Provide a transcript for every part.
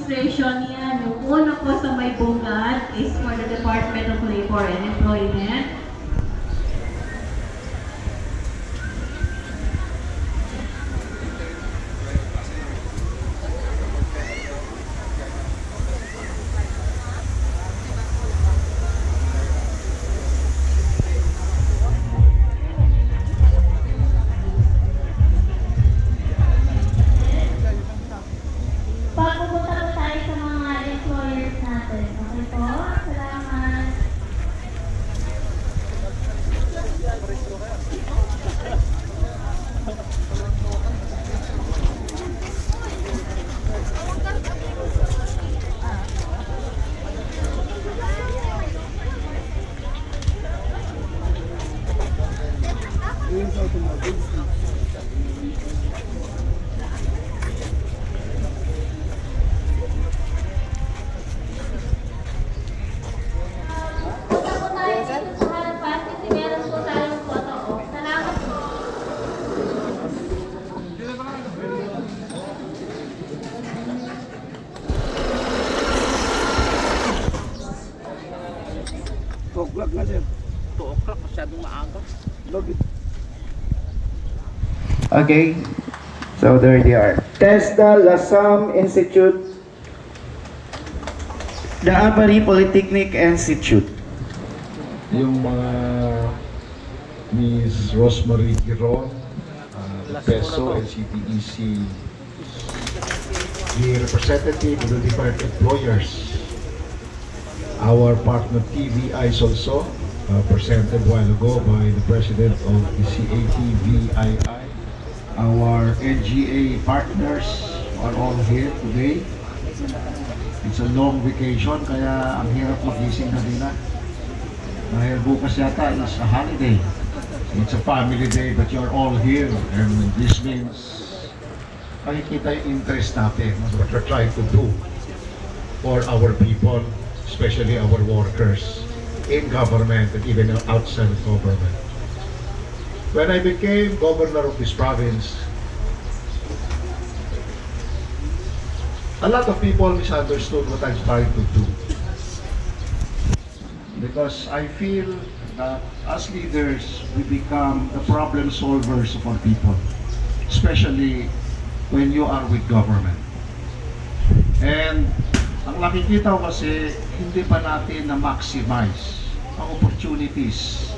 administration yan. Yung una po sa may bungad is for the Department of Labor and Employment. Okay, so there they are. Tesda Lasam Institute, the Abari Polytechnic Institute. Yung mga Ms. Rosemary Giron, PESO, LCTEC, the representative of the different employers, our partner TVIs also, presented a while ago by the president of the CATVII. Our NGA partners are all here today. It's a long vacation, kaya ang hirap magising na din na. Dahil bukas yata is a holiday. It's a family day, but you're all here. And this means, makikita yung interest natin, what we're trying to do for our people, especially our workers in government and even outside of government. When I became governor of this province, a lot of people misunderstood what I'm trying to do. Because I feel that as leaders, we become the problem solvers of our people, especially when you are with government. And ang nakikita ko kasi, hindi pa natin na-maximize ang opportunities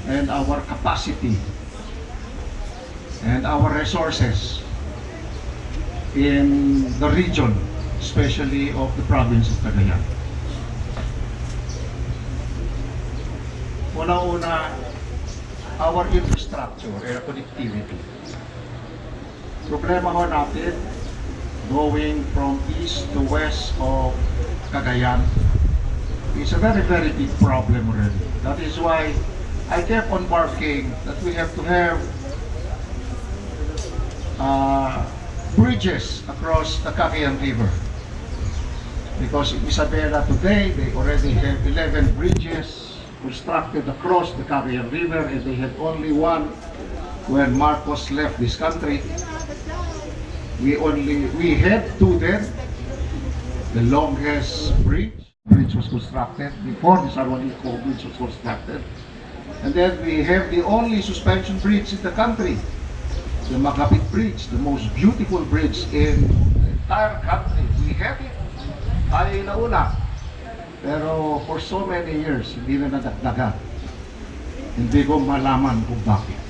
and our capacity and our resources in the region, especially of the province of Cagayan. Una-una, our infrastructure and connectivity. Problema ho natin, going from east to west of Cagayan, is a very, very big problem already. That is why I kept on barking that we have to have bridges across the Cagayan River. Because in Isabela today, they already have 11 bridges constructed across the Cagayan River, and they had only one when Marcos left this country. We had two then. The longest bridge was constructed before the Sarwanico Bridge was constructed. And then we have the only suspension bridge in the country, the Magapit Bridge, the most beautiful bridge in the entire country. We have it. Tayo yung nauna. Pero for so many years, hindi na nadagdagan. Hindi ko malaman kung bakit.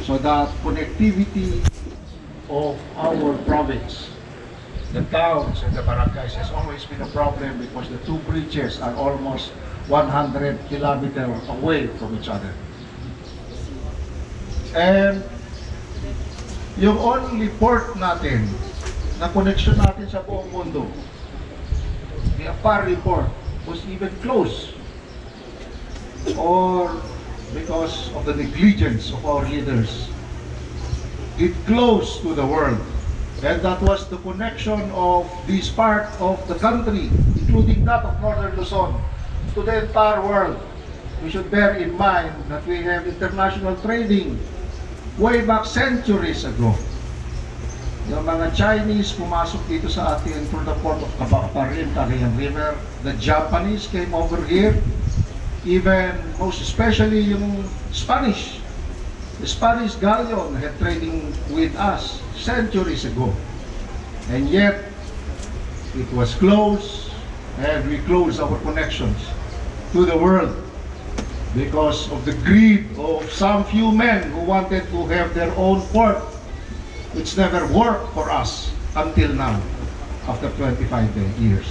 So the connectivity of our province, the towns and the barangays, has always been a problem because the two bridges are almost 100 kilometers away from each other. And yung only port natin na connection natin sa buong mundo, the Apari port, was even closed, or because of the negligence of our leaders, it closed to the world. And that was the connection of this part of the country, including that of Northern Luzon, to the entire world. We should bear in mind that we have international trading way back centuries ago. Yung mga Chinese pumasok dito sa atin through the port of Cagayan River. The Japanese came over here. Even, most especially, yung Spanish. The Spanish galleon had trading with us centuries ago. And yet, it was closed, and we closed our connections to the world because of the greed of some few men who wanted to have their own port, which never worked for us until now, after 25 years.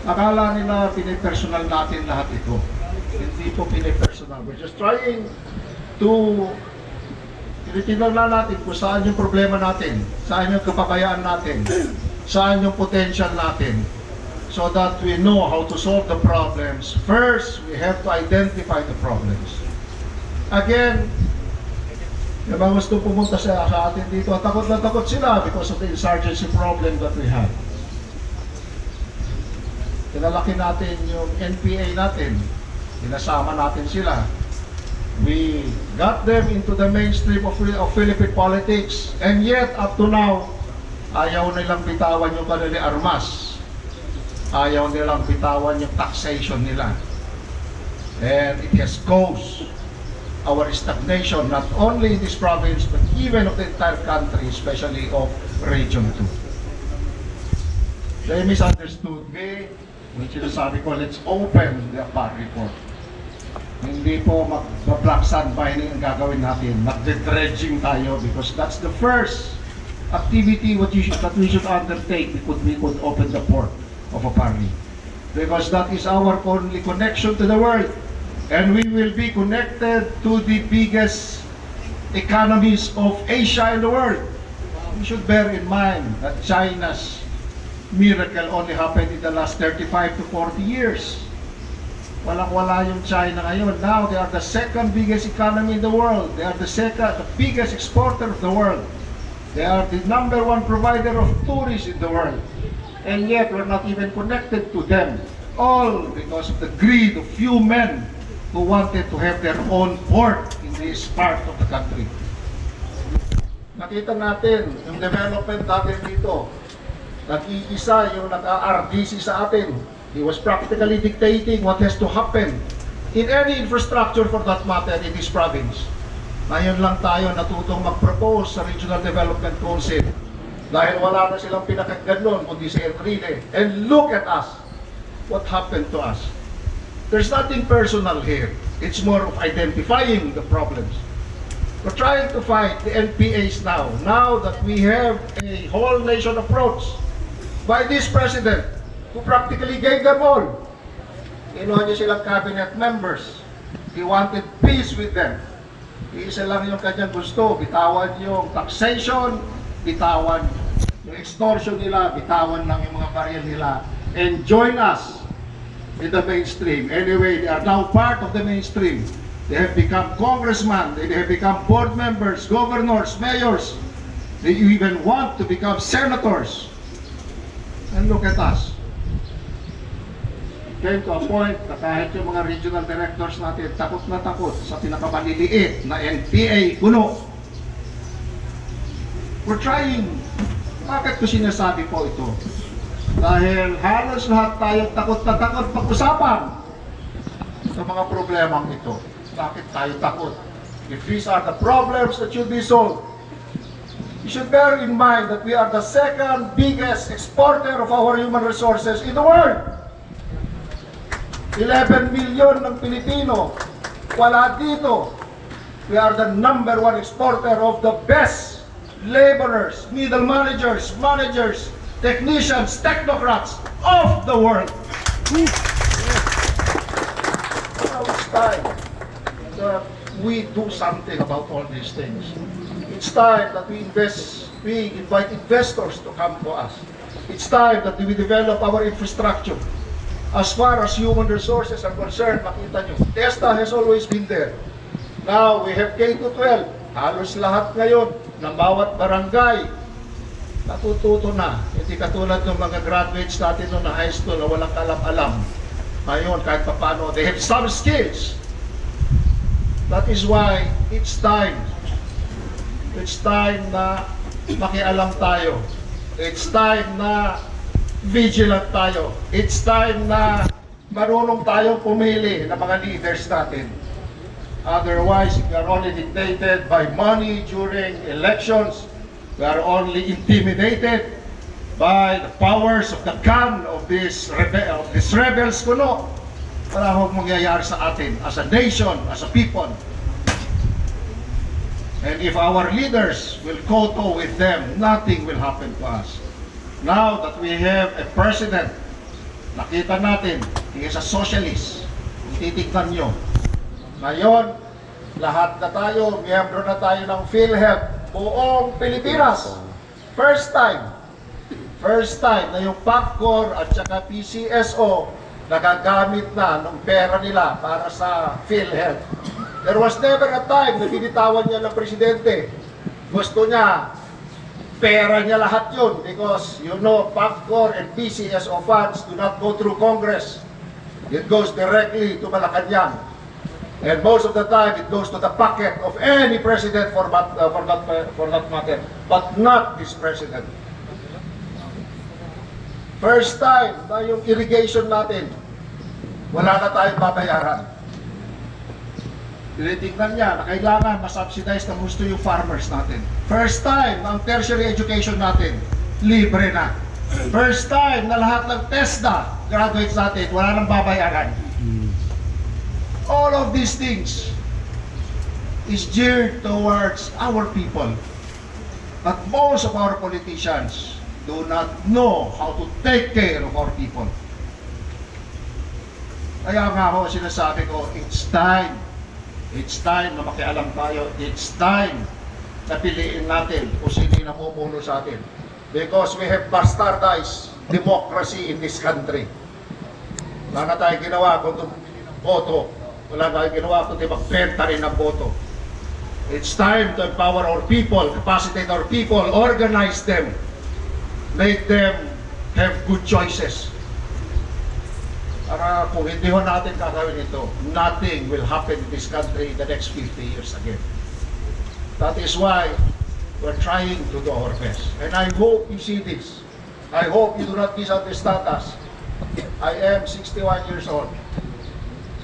Akala nila pinipersonal natin lahat ito. Hindi po pinipersonal. We're just trying to tinitingnan natin kung saan yung problema natin, saan yung kapakayaan natin, saan yung potential natin, so that we know how to solve the problems. First, we have to identify the problems. Again, yung mga gusto pumunta sa atin dito, takot na takot sila because of the insurgency problem that we have. Tinalaki natin yung NPA natin, tinasama natin sila. We got them into the mainstream of Philippine politics, and yet up to now, ayaw nilang bitawan yung kanili armas. Ayaw nilang bitawan yung taxation nila. And it has caused our stagnation, not only in this province, but even of the entire country, especially of Region 2. They misunderstood me, which sinasabi ko, let's open the APAR report. Hindi po mag-black sand mining ang gagawin natin. Mag-dredging tayo because that's the first activity that we should undertake. We could open the port of APAR. Because that is our only connection to the world. And we will be connected to the biggest economies of Asia in the world. We should bear in mind that China's miracle only happened in the last 35 to 40 years. Walang-wala yung China ngayon. Now, they are the second biggest economy in the world. They are the biggest exporter of the world. They are the number one provider of tourists in the world. And yet, we're not even connected to them. All because of the greed of few men who wanted to have their own port in this part of the country. Nakita natin yung development natin dito. Nag-iisa yung nag-RDC sa atin. He was practically dictating what has to happen in any infrastructure for that matter in this province. Ngayon lang tayo natutong mag-propose sa Regional Development Council dahil wala na silang pinakaganon kundi si Enrile. And look at us, what happened to us. There's nothing personal here. It's more of identifying the problems. We're trying to fight the NPAs now. Now that we have a whole nation approach by this president who practically gave them all. Inuha niya silang cabinet members. He wanted peace with them. Iisa lang yung kanyang gusto. Bitawan yung taxation, bitawan yung extortion nila, bitawan lang yung mga baril nila, and join us in the mainstream. Anyway, they are now part of the mainstream. They have become congressmen, they have become board members, governors, mayors. They even want to become senators. And look at us. It came to a point na kahit yung mga regional directors natin takot na takot sa pinakamaliliit na NPA kuno. We're trying. Bakit ko sinasabi po ito? Dahil halos lahat tayo takot na takot pag-usapan sa mga problemang ito. Bakit tayo takot? If these are the problems that should be solved, you should bear in mind that we are the second biggest exporter of our human resources in the world. 11 million ng Pilipino. Wala dito. We are the number one exporter of the best laborers, middle managers, technicians, technocrats of the world. Now it's time that we do something about all these things. It's time that we invite investors to come to us. It's time that we develop our infrastructure. As far as human resources are concerned, makita nyo, Tesda has always been there. Now, we have K-12. Halos lahat ngayon ng bawat barangay natututo na. Hindi katulad ng mga graduates natin noon na high school na walang alam-alam. Ngayon, kahit paano, they have some skills. That is why it's time na makialam tayo. It's time na vigilant tayo. It's time na marunong tayong pumili ng mga leaders natin. Otherwise, we are only dictated by money during elections. We are only intimidated by the powers of the gun of these rebels kuno. Wala akong mangyayari sa atin as a nation, as a people. And if our leaders will kowtow with them, nothing will happen to us. Now that we have a president, nakita natin, he is a socialist. Titignan nyo. Ngayon, lahat na tayo, miyembro na tayo ng PhilHealth, buong Pilipinas. First time na yung PACCOR at saka PCSO nagagamit na ng pera nila para sa PhilHealth. There was never a time na binitawan niya ng presidente. Gusto niya, pera niya lahat yun because you know PACCOR and PCSO funds do not go through Congress. It goes directly to Malacanang. And most of the time, it goes to the pocket of any president for that matter, but not this president. First time na yung irrigation natin, wala na tayong babayaran. Tinitignan niya na kailangan masubsidize ng gusto yung farmers natin. First time na ang tertiary education natin, libre na. First time na lahat ng Tesda graduates natin, wala nang babayaran. All of these things is geared towards our people. But most of our politicians do not know how to take care of our people. Kaya nga ho, sinasabi ko, it's time na makialam tayo. It's time na piliin natin kung sino yung namumuno sa atin. Because we have bastardized democracy in this country. Wala na tayo ginawa kung bumili ng boto. Wala na tayo ginawa kung magbenta rin ng boto. It's time to empower our people, capacitate our people, organize them, make them have good choices. Para kung hindi ho natin kakawin ito, nothing will happen in this country in the next 50 years again. That is why we're trying to do our best. And I hope you see this. I hope you do not misunderstand us. I am 61 years old.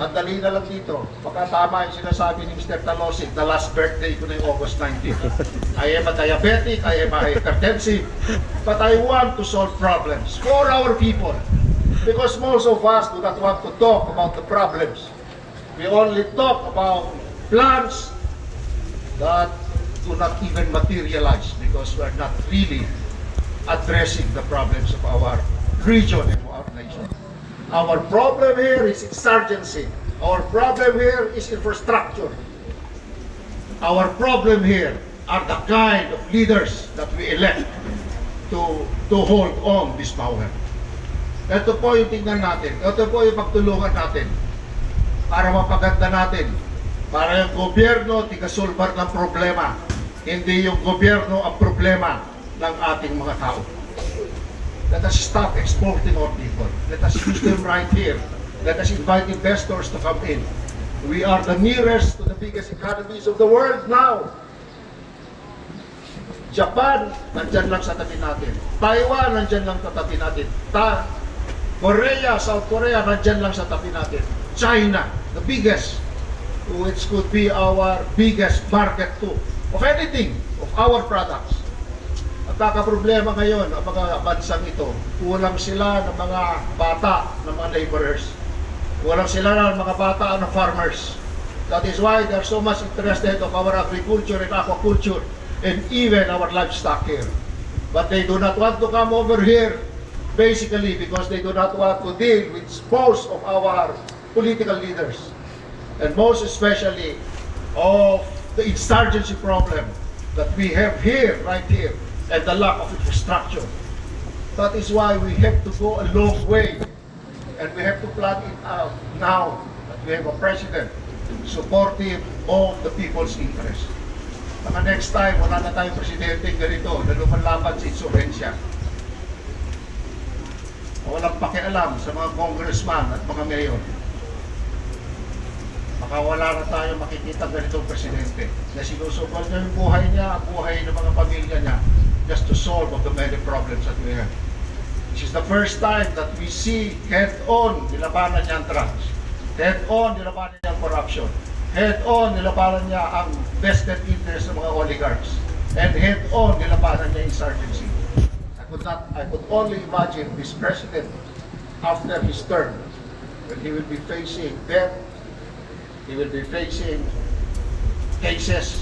Sandali na lang dito. Baka tama yung sinasabi ni Mr. Talosig, the last birthday ko na yung August 19. I am a diabetic, I am a hypertensive, but I want to solve problems for our people. Because most of us do not want to talk about the problems. We only talk about plans that do not even materialize because we are not really addressing the problems of our region and our nation. Our problem here is insurgency. Our problem here is infrastructure. Our problem here are the kind of leaders that we elect to hold on this power. Ito po yung tingnan natin. Ito po yung pagtulungan natin para mapaganda natin. Para yung gobyerno tigasulbar ng problema. Hindi yung gobyerno ang problema ng ating mga tao. Let us stop exporting our people. Let us use them right here. Let us invite investors to come in. We are the nearest to the biggest economies of the world now. Japan, nandyan lang sa tabi natin. Taiwan, nandyan lang sa tabi natin. Korea, South Korea, nandyan lang sa tabi natin. China, the biggest, which could be our biggest market too, of anything, of our products. At kakaproblema ngayon, ang mga bansang ito, kulang sila ng mga bata, ng mga laborers. Kulang sila ng mga bata, ng farmers. That is why they are so much interested of our agriculture and aquaculture and even our livestock here. But they do not want to come over here basically because they do not want to deal with most of our political leaders and most especially of the insurgency problem that we have here, right here, and the lack of infrastructure. That is why we have to go a long way and we have to plan it out now that we have a president supportive of the people's interest. Baka next time, wala na tayong presidente ganito na lumalabad sa insurhensya. Walang pakialam sa mga congressman at mga mayor. Baka wala na tayo makikita ganitong presidente na sinusugal niya yung buhay niya, ang buhay ng mga pamilya niya just to solve of the many problems that we have. This is the first time that we see head-on nilabanan niya ang drugs, head-on nilabanan niya ang corruption, head-on nilabanan niya ang vested interest ng mga oligarchs, and head-on nilabanan niya insurgency. I could only imagine this president after his term, when he will be facing death, he will be facing cases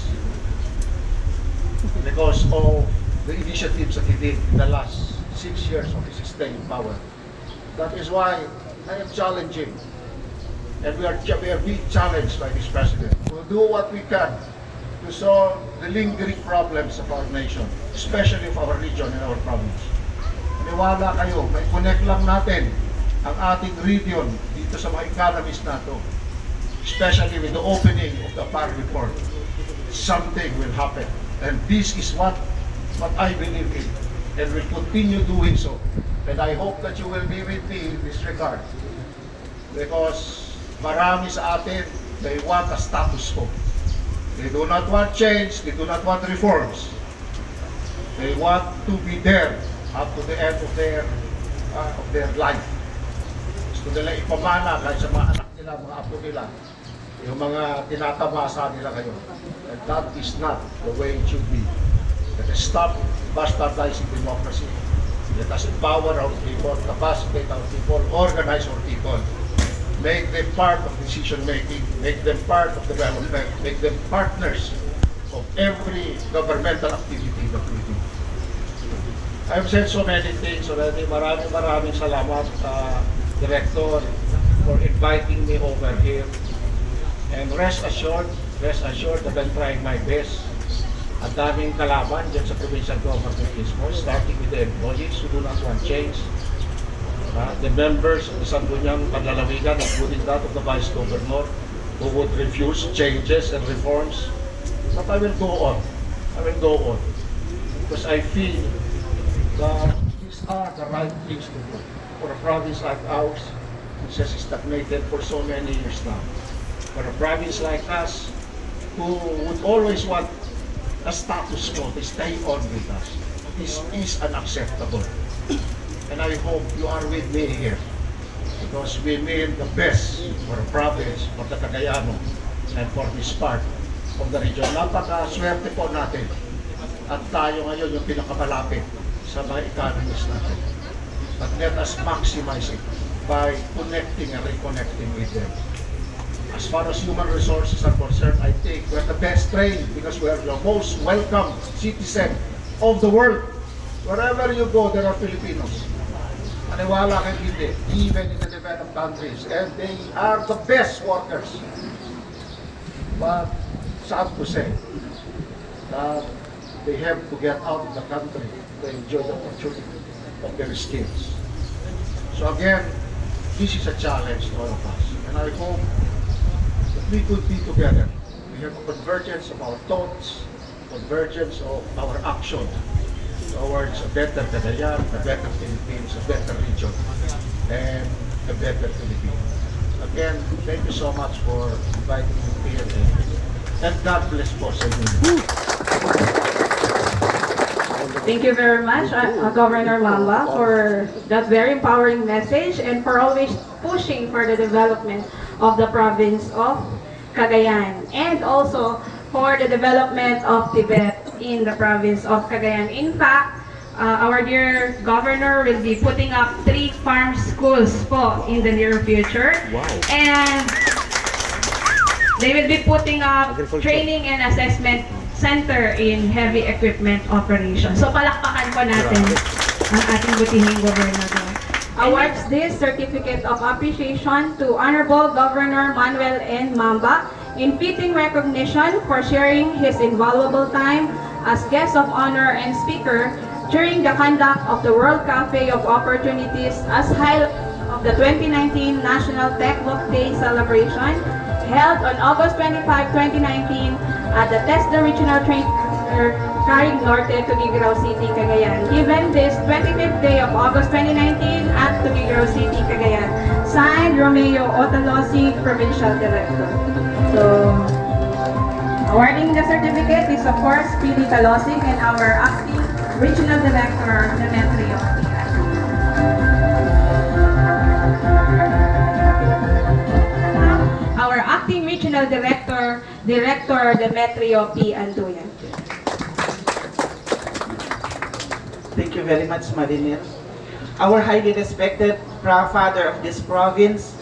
because of the initiatives that he did in the last 6 years of his stay in power. That is why I am challenging, and we are being challenged by this president. We'll do what we can to solve the lingering problems of our nation, especially of our region and our province. Maniwala kayo, may connect lang natin ang ating region dito sa mga economies nato, especially with the opening of the PAR report. Something will happen, and this is what I believe in, and will continue doing so. And I hope that you will be with me in this regard, because marami sa atin, they want a status quo. They do not want change, they do not want reforms. They want to be there up to the end of their life. Gusto nila ipamana kahit sa mga anak nila, mga apo nila, yung mga tinatamasa nila kayo. And that is not the way it should be. Let us stop bastardizing democracy. Let us empower our people, capacitate our people, organize our people. Make them part of decision making, make them part of development, make them partners of every governmental activity that we do. I've said so many things already. Maraming salamat, Director, for inviting me over here. And rest assured that I'm trying my best. Ang daming kalaban dyan sa provincial government mismo, starting with the employees who do not want change. The members of the Sangguniang Panlalawigan, including that of the Vice Governor, who would refuse changes and reforms. But I will go on. Because I feel that these are the right things to do for a province like ours, which has stagnated for so many years now. For a province like us, who would always want a status quo to stay on with us. This is unacceptable. And I hope you are with me here, because we mean the best for the province, for the Cagayan, and for this part of the region. Napaka-swerte po natin at tayo ngayon yung pinakamalapit sa mga economies natin. But let us maximize it by connecting and reconnecting with them. As far as human resources are concerned, I think we're the best trained because we are the most welcome citizen of the world. Wherever you go, there are Filipinos. Maniwala kayo hindi, even in the developed countries, and they are the best workers. But sad to say that they have to get out of the country to enjoy the opportunity of their skills. So again, this is a challenge to all of us, and I hope that we could be together. We have a convergence of our thoughts, convergence of our action towards a better Cagayan, a better Philippines, a better region, and a better Philippines. Again, thank you so much for inviting me here, and God bless po sa inyo. Thank you very much, Governor MAMBA, for that very empowering message and for always pushing for the development of the province of Cagayan, and also for the development of Tibet in the province of Cagayan. In fact, our dear governor will be putting up 3 farm schools po in the near future. Wow. And they will be putting up training and assessment center in heavy equipment operation. So palakpakan po natin ang ating butihing gobernador. Awards this certificate of appreciation to Honorable Governor Manuel N. Mamba in fitting recognition for sharing his invaluable time as guest of honor and speaker during the conduct of the World Cafe of Opportunities as highlight of the 2019 National Tech Book Day celebration held on August 25, 2019 at the Tesda Regional Trade Center, Carig Norte, Tuguegarao City, Cagayan. Given this 25th day of August 2019 at Tuguegarao City, Cagayan. Signed, Romeo Otalosi, Provincial Director. So, awarding the certificate is of course Pili Talosik and our acting Regional Director, DEMETRIO. Our Acting Regional Director, Director DEMETRIO P. Anduyan. Thank you very much, Marinel. Our highly respected father of this province,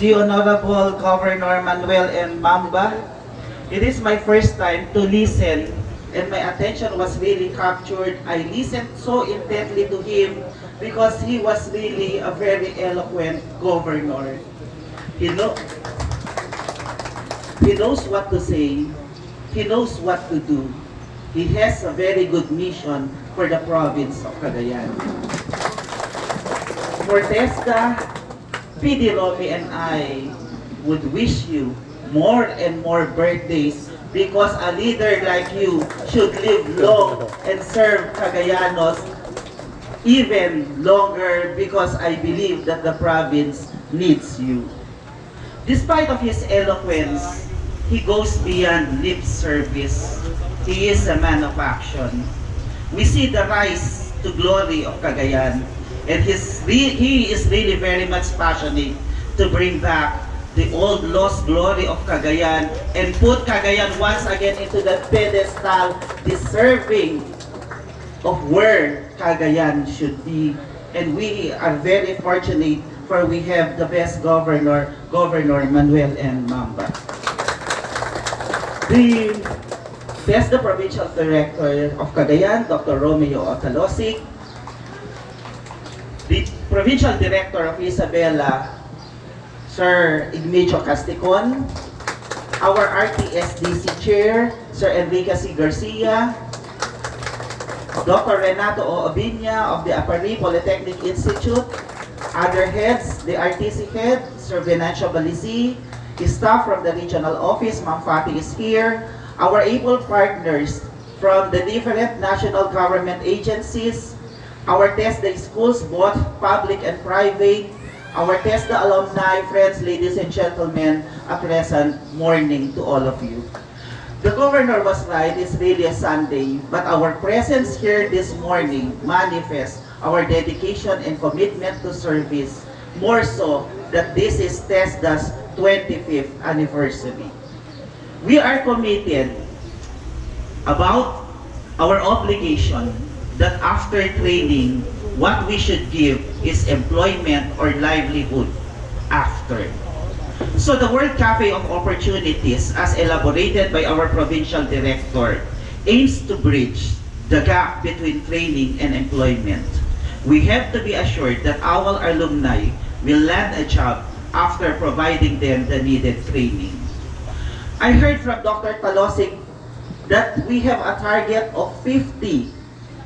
the Honorable Governor Manuel and MAMBA. It is my first time to listen and my attention was really captured. I listened so intently to him because he was really a very eloquent governor. He knows what to say. He knows what to do. He has a very good mission for the province of Cagayan. For Tesda, PD Romy and I would wish you more and more birthdays because a leader like you should live long and serve Cagayanos even longer because I believe that the province needs you. Despite of his eloquence, he goes beyond lip service. He is a man of action. We see the rise to glory of Cagayan, and he is really very much passionate to bring back the old lost glory of Cagayan and put Cagayan once again into the pedestal deserving of where Cagayan should be. And we are very fortunate for we have the best governor, Governor Manuel and MAMBA. The Provincial Director of Cagayan, Dr. Romeo Otalosic, the Provincial Director of Isabela, Sir Ignacio Casticon, our RTSDC Chair, Sir Enrique C. Garcia, Dr. Renato O. Obiña of the Apari Polytechnic Institute, other heads, the RTC head, Sir Venancio Balisi, staff from the regional office, Ma'am Fati is here, our able partners from the different national government agencies, our Tesda schools, both public and private, our Tesda alumni, friends, ladies and gentlemen, a pleasant morning to all of you. The governor was right, it's really a Sunday, but our presence here this morning manifests our dedication and commitment to service, more so that this is Tesda's 25th anniversary. We are committed about our obligation that after training, what we should give is employment or livelihood after. So the World Cafe of Opportunities, as elaborated by our provincial director, aims to bridge the gap between training and employment. We have to be assured that our alumni will land a job after providing them the needed training. I heard from Dr. Talosig that we have a target of 50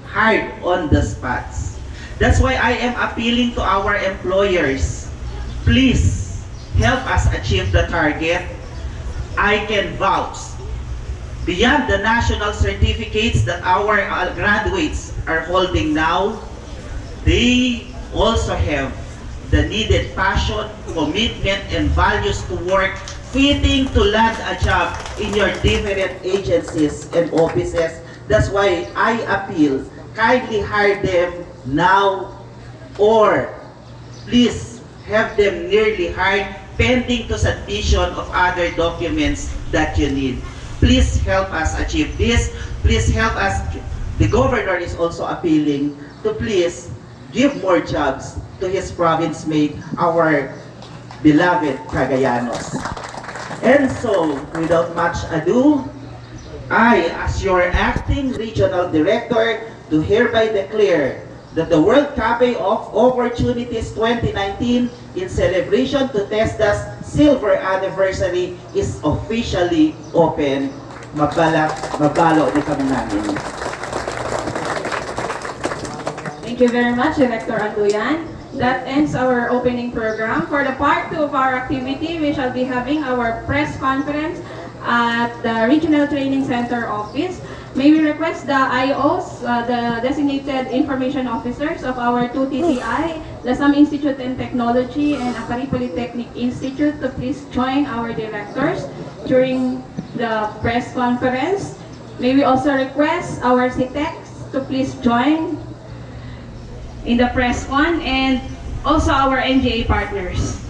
hired on the spots. That's why I am appealing to our employers. Please help us achieve the target. I can vouch, beyond the national certificates that our graduates are holding now, they also have the needed passion, commitment, and values to work, fitting to land a job in your different agencies and offices. That's why I appeal, kindly hire them now, or please have them nearly hired pending to submission of other documents that you need. Please help us achieve this. Please help us. The governor is also appealing to please give more jobs to his province mate, our beloved Cagayanos. And so, without much ado, I, as your acting regional director, do hereby declare that the World Cafe of Opportunities 2019 in celebration to Tesda's silver anniversary is officially open. Mabalo di kami namin. Thank you very much, Director Anduyan. That ends our opening program. For the part 2 of our activity, we shall be having our press conference at the Regional Training Center office. May we request the IOs, the designated information officers of our 2 TTI, Lasam Institute and Technology and Apari Polytechnic Institute to please join our directors during the press conference. May we also request our CTECs, to please join in the press con, and also our NGA partners.